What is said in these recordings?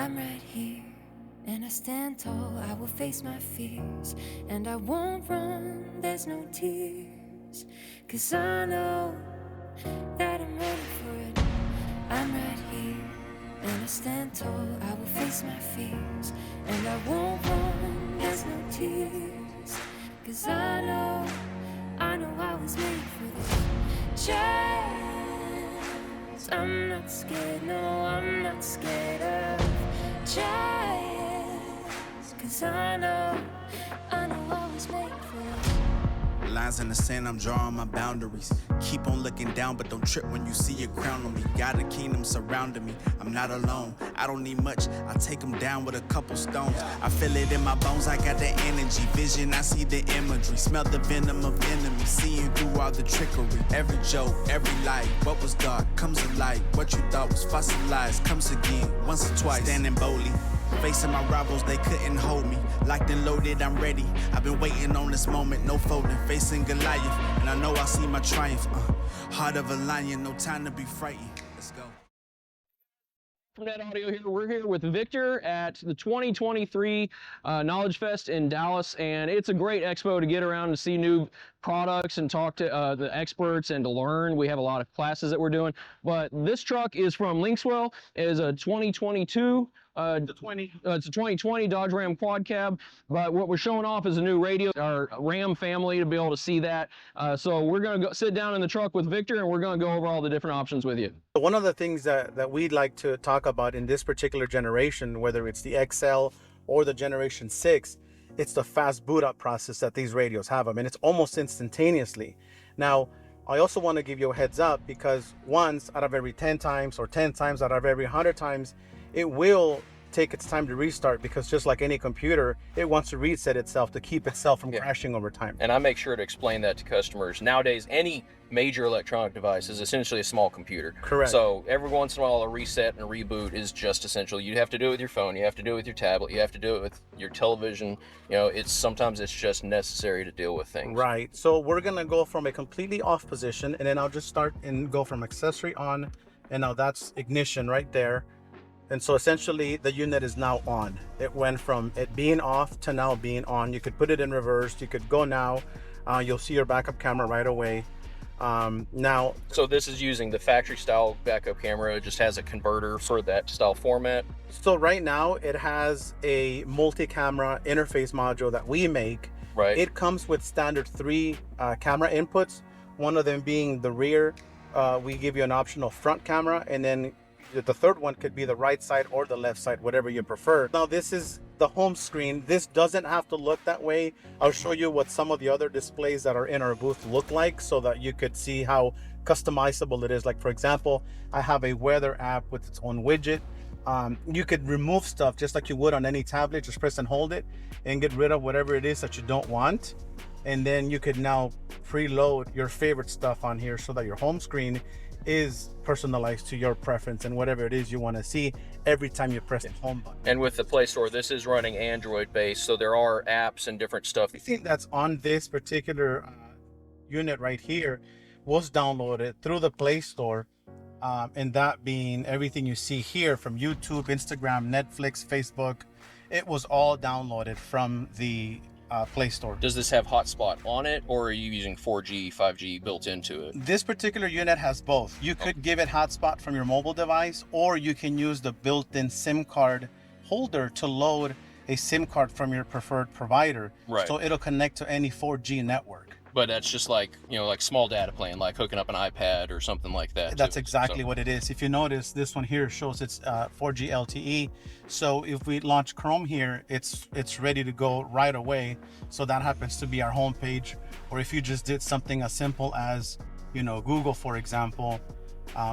I'm right here, and I stand tall. I will face my fears, and I won't run, there's no tears, 'cause I know that I'm ready for it. I'm right here, and I stand tall. I will face my fears, and I won't run, there's no tears, 'cause I know I was made for this chance. I'm not scared, no, I'm not scared of chance, 'cause I know I was made for this. Lines in the sand, I'm drawing my boundaries. Keep on looking down, but don't trip when you see a crown on me. Got a kingdom surrounding me, I'm not alone. I don't need much, I take them down with a couple stones. I feel it in my bones, I got the energy. Vision, I see the imagery. Smell the venom of enemies, seeing through all the trickery. Every joke, every lie, what was dark comes to light. What you thought was fossilized comes again, once or twice. Standing boldly, facing my rivals, they couldn't hold me. Locked and loaded, I'm ready. I've been waiting on this moment, no folding. Facing Goliath, and I know I see my triumph. Heart of a lion, no time to be frightened. Let's go. From that audio here, we're here with Victor at the 2023 Knowledge Fest in Dallas, and it's a great expo to get around and see new products and talk to the experts and to learn. We have a lot of classes that we're doing, but this truck is from Linkswell. It is a 2022 it's a 2020 Dodge Ram Quad Cab, but what we're showing off is a new radio, our Ram family, to be able to see that. So we're going to go sit down in the truck with Victor, and we're going to go over all the different options with you. One of the things that we'd like to talk about in this particular generation, whether it's the XL or the Generation 6, it's the fast boot up process that these radios have. I mean, it's almost instantaneously. Now, I also want to give you a heads up, because once out of every 10 times or 10 times out of every 100 times, it will take its time to restart, because just like any computer, it wants to reset itself to keep itself from crashing over time. And I make sure to explain that to customers. Nowadays, any major electronic device is essentially a small computer. Correct. So every once in a while, a reset and a reboot is just essential. You have to do it with your phone, you have to do it with your tablet, you have to do it with your television. You know, sometimes it's just necessary to deal with things. Right. So we're gonna go from a completely off position, and then I'll just start and go from accessory on, and now that's ignition right there. And so essentially the unit is now on. It went from it being off to now being on. You could put it in reverse, you could go now. You'll see your backup camera right away. Now, so this is using the factory style backup camera. It just has a converter for that style format. So right now it has a multi-camera interface module that we make. Right. It comes with standard 3 camera inputs, one of them being the rear. We give you an optional front camera, and then the third one could be the right side or the left side, whatever you prefer. Now this is the home screen. This doesn't have to look that way. I'll show you what some of the other displays that are in our booth look like, so that you could see how customizable it is. Like, for example, I have a weather app with its own widget. You could remove stuff just like you would on any tablet. Just press and hold it and get rid of whatever it is that you don't want. And then you could now preload your favorite stuff on here, so that your home screen is personalized to your preference and whatever it is you want to see every time you press the home button. And with the Play Store, this is running Android based, so there are apps and different stuff. Everything that's on this particular unit right here was downloaded through the Play Store, and that being everything you see here from YouTube, Instagram, Netflix, Facebook, it was all downloaded from the Play Store. Does this have hotspot on it, or are you using 4G, 5G built into it? This particular unit has both. You could give it hotspot from your mobile device, or you can use the built-in SIM card holder to load a SIM card from your preferred provider. Right. So it'll connect to any 4G network. But that's just like, you know, like small data plan, like hooking up an iPad or something like that. That's exactly what it is. If you notice, this one here shows it's 4G LTE. So if we launch Chrome here, it's ready to go right away. So that happens to be our home page. Or if you just did something as simple as, you know, Google, for example,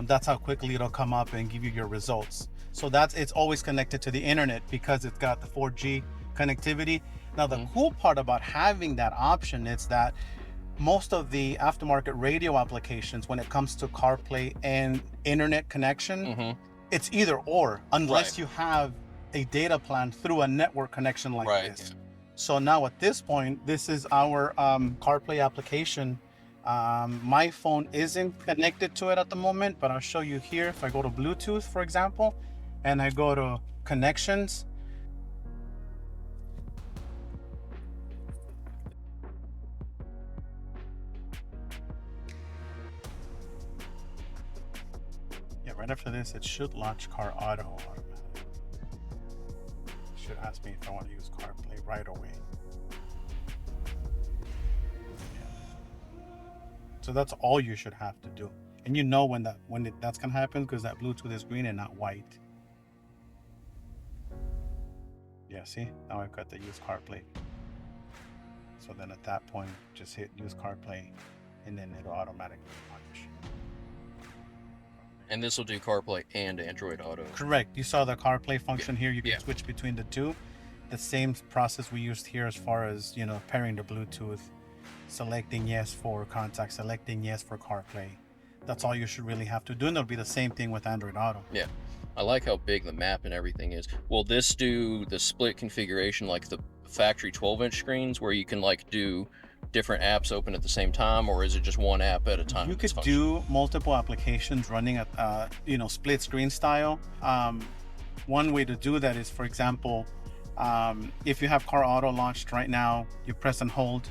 that's how quickly it'll come up and give you your results. So it's always connected to the internet, because it's got the 4G connectivity. Now, the cool part about having that option is that most of the aftermarket radio applications, when it comes to CarPlay and internet connection, it's either or, unless you have a data plan through a network connection like this. So now at this point, this is our CarPlay application. My phone isn't connected to it at the moment, but I'll show you here. If I go to Bluetooth, for example, and I go to connections. Yeah, right after this, it should launch Car Auto automatically. It should ask me if I want to use CarPlay right away. So that's all you should have to do, and you know when that's gonna happen because that Bluetooth is green and not white. Yeah, see, now I've got the use CarPlay. So then at that point, just hit use CarPlay, and then it'll automatically launch. And this will do CarPlay and Android Auto. Correct. You saw the CarPlay function here. You can switch between the two. The same process we used here as far as pairing the Bluetooth. Selecting yes for contact, selecting yes for CarPlay. That's all you should really have to do, and it'll be the same thing with Android Auto. Yeah, I like how big the map and everything is. Will this do the split configuration like the factory 12-inch screens, where you can like do different apps open at the same time, or is it just one app at a time? You could do multiple applications running at split screen style. One way to do that is, for example, if you have Car Auto launched right now, you press and hold.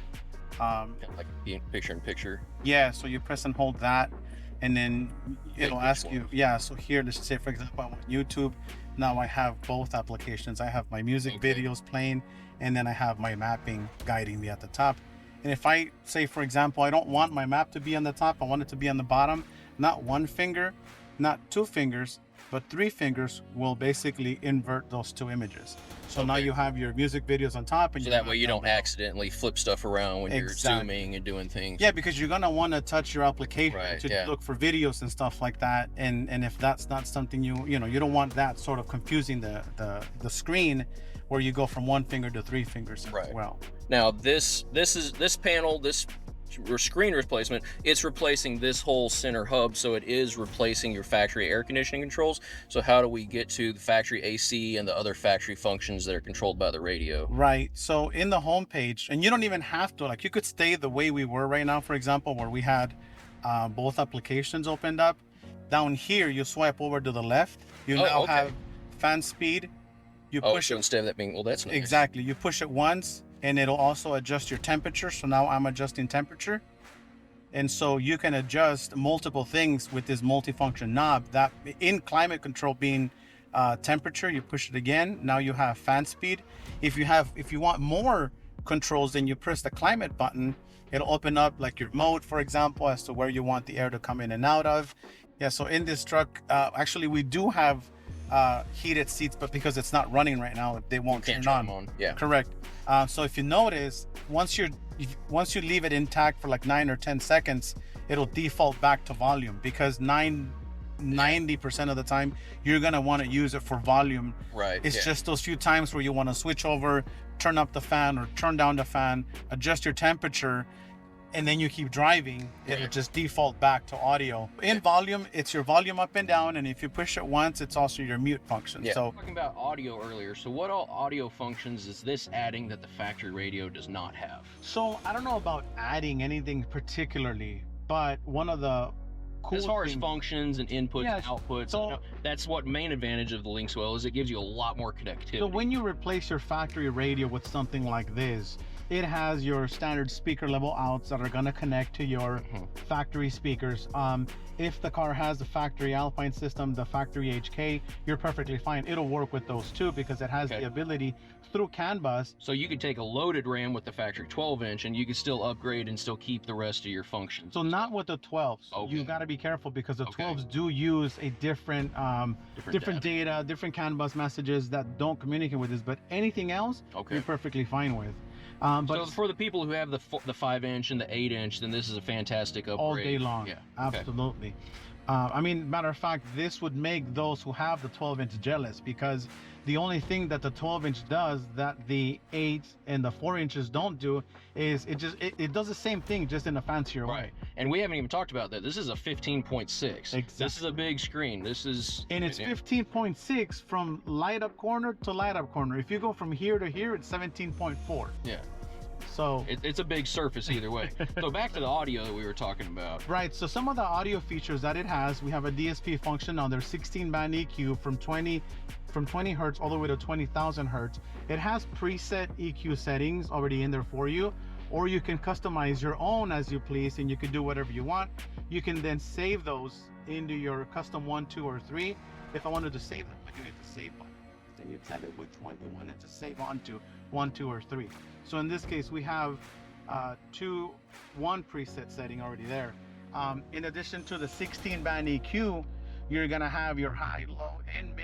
Like picture in picture. Yeah, so you press and hold that, and then it'll ask you. Yeah, so here, let's say for example, I want YouTube. Now I have both applications. I have my music videos playing, and then I have my mapping guiding me at the top. And if I say, for example, I don't want my map to be on the top, I want it to be on the bottom, not one finger, not two fingers, but three fingers will basically invert those two images. So now you have your music videos on top, and so that way you don't accidentally flip stuff around when you're zooming and doing things. Yeah, because you're gonna want to touch your application to look for videos and stuff like that. And if that's not something you don't want that sort of confusing the screen, where you go from one finger to three fingers as well. Now this panel, this screen replacement, it's replacing this whole center hub, so it is replacing your factory air conditioning controls. So how do we get to the factory AC and the other factory functions that are controlled by the radio? Right, so in the home page, and you don't even have to, like, you could stay the way we were right now, for example, where we had both applications opened up. Down here, you swipe over to the left, you now have fan speed. You push so instead of that being, that's nice. Exactly, you push it once, and it'll also adjust your temperature. So now I'm adjusting temperature, and so you can adjust multiple things with this multifunction knob. That in climate control being temperature, you push it again, now you have fan speed. If you want more controls, then you press the climate button. It'll open up like your mode, for example, as to where you want the air to come in and out of. Yeah, so in this truck, actually we do have heated seats, but because it's not running right now, they won't turn on. Yeah, correct. So if you notice, once you leave it intact for like 9 or 10 seconds, it'll default back to volume, because 90% of the time you're gonna want to use it for volume. Right. It's just those few times where you want to switch over, turn up the fan or turn down the fan, adjust your temperature, and then you keep driving, it'll just default back to audio. In volume, it's your volume up and down, and if you push it once, it's also your mute function. Yeah. So talking about audio earlier, so what all audio functions is this adding that the factory radio does not have? So I don't know about adding anything particularly, but one of the cool as far as functions and inputs and outputs, so that's what main advantage of the Linkswell is. It gives you a lot more connectivity. So when you replace your factory radio with something like this, it has your standard speaker level outs that are going to connect to your factory speakers. If the car has the factory Alpine system, the factory HK, you're perfectly fine. It'll work with those too, because it has the ability through CAN bus. So you could take a loaded RAM with the factory 12-inch and you can still upgrade and still keep the rest of your functions. So not with the 12s. You got to be careful, because the 12s do use a different data, different CAN bus messages that don't communicate with this, but anything else you're perfectly fine with. But so for the people who have the 5-inch and the 8-inch, then this is a fantastic upgrade. All day long. Yeah, absolutely. I mean, matter of fact, this would make those who have the 12-inch jealous, because the only thing that the 12-inch does that the 8 and the 4 inches don't do is it does the same thing, just in a fancier way. And we haven't even talked about that. This is a 15.6. Exactly. This is a big screen. This is, and it's 15.6 from light up corner to light up corner. If you go from here to here, it's 17.4. Yeah. So it's a big surface either way. So back to the audio that we were talking about. right, so some of the audio features that it has, we have a DSP function on their 16-band EQ from 20 hertz all the way to 20,000 hertz. It has preset EQ settings already in there for you, or you can customize your own as you please, and you can do whatever you want. You can then save those into your custom 1, 2, or 3. If I wanted to save them, I can hit the save button. Then you tell it which one you wanted to save onto, 1, 2, or 3. So in this case, we have 1 preset setting already there. In addition to the 16-band EQ, you're gonna have your high, low, and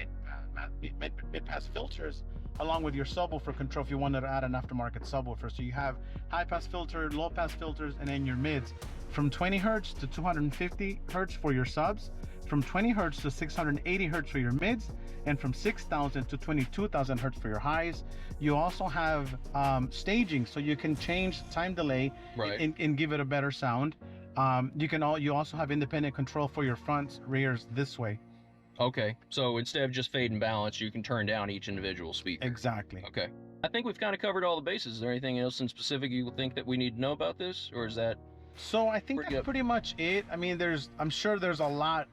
mid-pass filters, along with your subwoofer control if you wanted to add an aftermarket subwoofer. So you have high pass filter, low pass filters, and then your mids from 20 hertz to 250 hertz for your subs, from 20 hertz to 680 hertz for your mids, and from 6,000 to 22,000 hertz for your highs. You also have staging, so you can change time delay, right, and give it a better sound. You also have independent control for your fronts, rears this way. Okay, so instead of just fade and balance, you can turn down each individual speaker. Exactly. Okay. I think we've kind of covered all the bases. Is there anything else in specific you think that we need to know about this, or is that? So I think that's pretty much it. I mean, I'm sure there's a lot,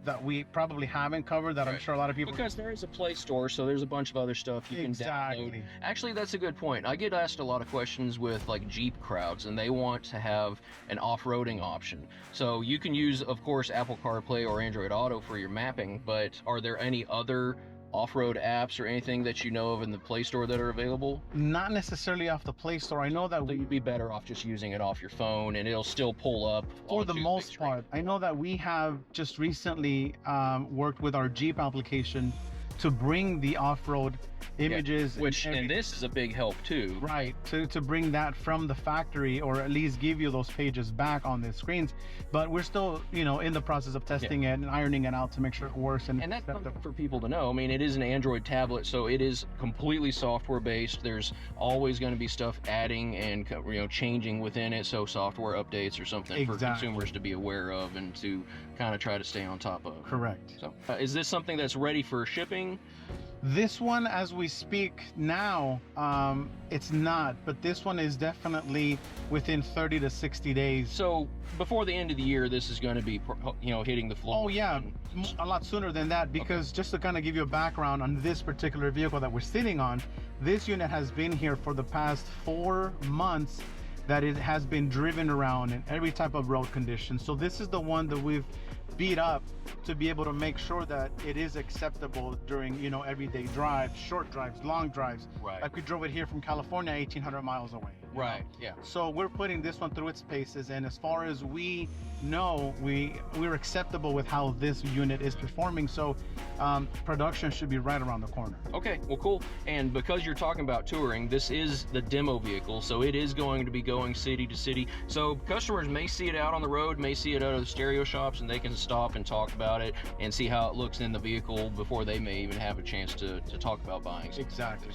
that we probably haven't covered that I'm sure a lot of people. Because there is a Play Store, so there's a bunch of other stuff you can download. Actually, that's a good point. I get asked a lot of questions with like Jeep crowds, and they want to have an off-roading option. So you can use, of course, Apple CarPlay or Android Auto for your mapping, but are there any other off-road apps or anything that you know of in the Play Store that are available? Not necessarily off the Play Store. I know that so you'd be better off just using it off your phone, and it'll still pull up for the most part. I know that we have just recently worked with our Jeep application to bring the off-road images, and this is a big help too, right, to bring that from the factory, or at least give you those pages back on the screens. But we're still in the process of testing it and ironing it out to make sure it works. And that's something for people to know. I mean, it is an Android tablet, so it is completely software based. There's always going to be stuff adding and changing within it, so software updates or something for consumers to be aware of and to kind of try to stay on top of. Correct. So is this something that's ready for shipping? This one, as we speak now, it's not, but this one is definitely within 30 to 60 days. So before the end of the year, this is going to be, hitting the floor. Oh yeah, a lot sooner than that, because just to kind of give you a background on this particular vehicle that we're sitting on, this unit has been here for the past 4 months that it has been driven around in every type of road condition. So this is the one that we've beat up to be able to make sure that it is acceptable during everyday drives, short drives, long drives. Right. Like we drove it here from California 1,800 miles away. Right. Yeah. So we're putting this one through its paces, and as far as we know, we're acceptable with how this unit is performing. So production should be right around the corner. Okay, well, cool. And because you're talking about touring, this is the demo vehicle, so it is going to be going city to city. So customers may see it out on the road, may see it out of the stereo shops, and they can stop and talk about it and see how it looks in the vehicle before they may even have a chance to talk about buying. Exactly.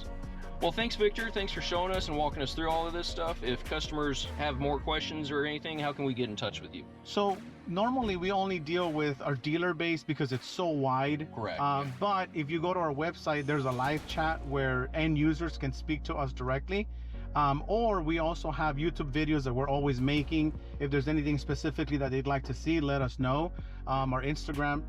Well, thanks, Victor. Thanks for showing us and walking us through all of this stuff. If customers have more questions or anything, how can we get in touch with you? So normally we only deal with our dealer base because it's so wide. Correct. But if you go to our website, there's a live chat where end users can speak to us directly. Or we also have YouTube videos that we're always making. If there's anything specifically that they'd like to see, let us know. Our Instagram,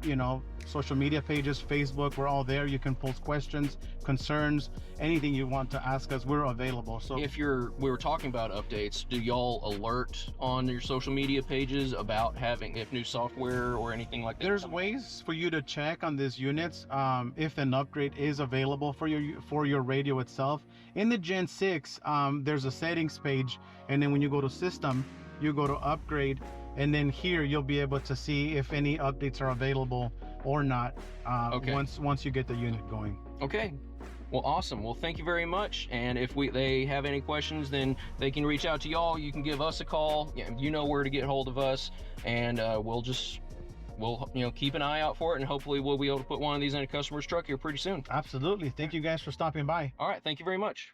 social media pages, Facebook, we're all there. You can post questions, concerns, anything you want to ask us, we're available. So if we were talking about updates, do y'all alert on your social media pages about if new software or anything like that? There's ways for you to check on these units if an upgrade is available for your radio itself. In the Gen 6, there's a settings page, and then when you go to system, you go to upgrade, and then here you'll be able to see if any updates are available or not once you get the unit going. Okay. Well, awesome. Well, thank you very much. And if they have any questions, then they can reach out to y'all. You can give us a call. You know where to get hold of us, and we'll keep an eye out for it, and hopefully we'll be able to put one of these in a customer's truck here pretty soon. Absolutely. Thank you guys for stopping by. All right. Thank you very much.